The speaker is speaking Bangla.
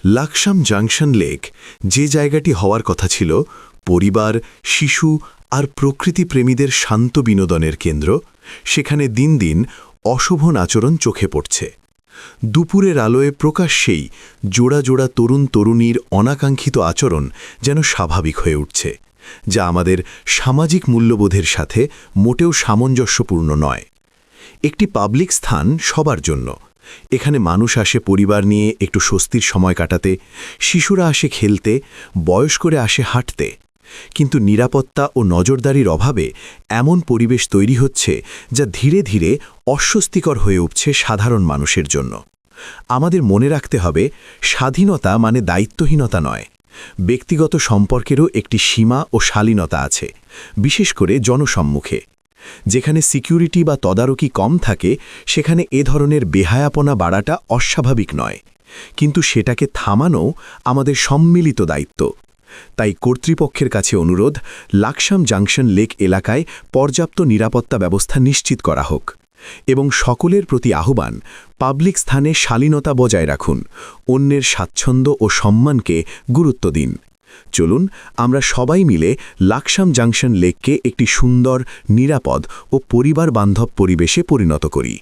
লাকসাম জাংশন লেক যে জায়গাটি হওয়ার কথা ছিল পরিবার, শিশু আর প্রকৃতিপ্রেমীদের শান্ত বিনোদনের কেন্দ্র, সেখানে দিন দিন অশোভন আচরণ চোখে পড়ছে। দুপুরের আলোয় প্রকাশ্যেই জোড়া জোড়া তরুণ তরুণীর অনাকাঙ্ক্ষিত আচরণ যেন স্বাভাবিক হয়ে উঠছে, যা আমাদের সামাজিক মূল্যবোধের সাথে মোটেও সামঞ্জস্যপূর্ণ নয়। একটি পাবলিক স্থান সবার জন্য। এখানে মানুষ আসে পরিবার নিয়ে একটু স্বস্তির সময় কাটাতে, শিশুরা আসে খেলতে, বয়স্করা আসে হাঁটতে। কিন্তু নিরাপত্তা ও নজরদারির অভাবে এমন পরিবেশ তৈরি হচ্ছে যা ধীরে ধীরে অস্বস্তিকর হয়ে উঠছে সাধারণ মানুষের জন্য। আমাদের মনে রাখতে হবে, স্বাধীনতা মানে দায়িত্বহীনতা নয়। ব্যক্তিগত সম্পর্কেরও একটি সীমা ও শালীনতা আছে, বিশেষ করে জনসম্মুখে। যেখানে সিকিউরিটি বা তদারকি কম থাকে, সেখানে এ ধরনের বেহায়াপনা বাড়াটা অস্বাভাবিক নয়, কিন্তু সেটাকে থামানো আমাদের সম্মিলিত দায়িত্ব। তাই কর্তৃপক্ষের কাছে অনুরোধ, লাকসাম জাংশন লেক এলাকায় পর্যাপ্ত নিরাপত্তা ব্যবস্থা নিশ্চিত করা হোক এবং সকলের প্রতি আহ্বান, পাবলিক স্থানে শালীনতা বজায় রাখুন, অন্যের স্বাচ্ছন্দ্য ও সম্মানকে গুরুত্ব দিন। চলুন আমরা সবাই মিলে লাকসাম জাংশন লেককে একটি সুন্দর, নিরাপদ ও পরিবার বান্ধব পরিবেশে পরিণত করি।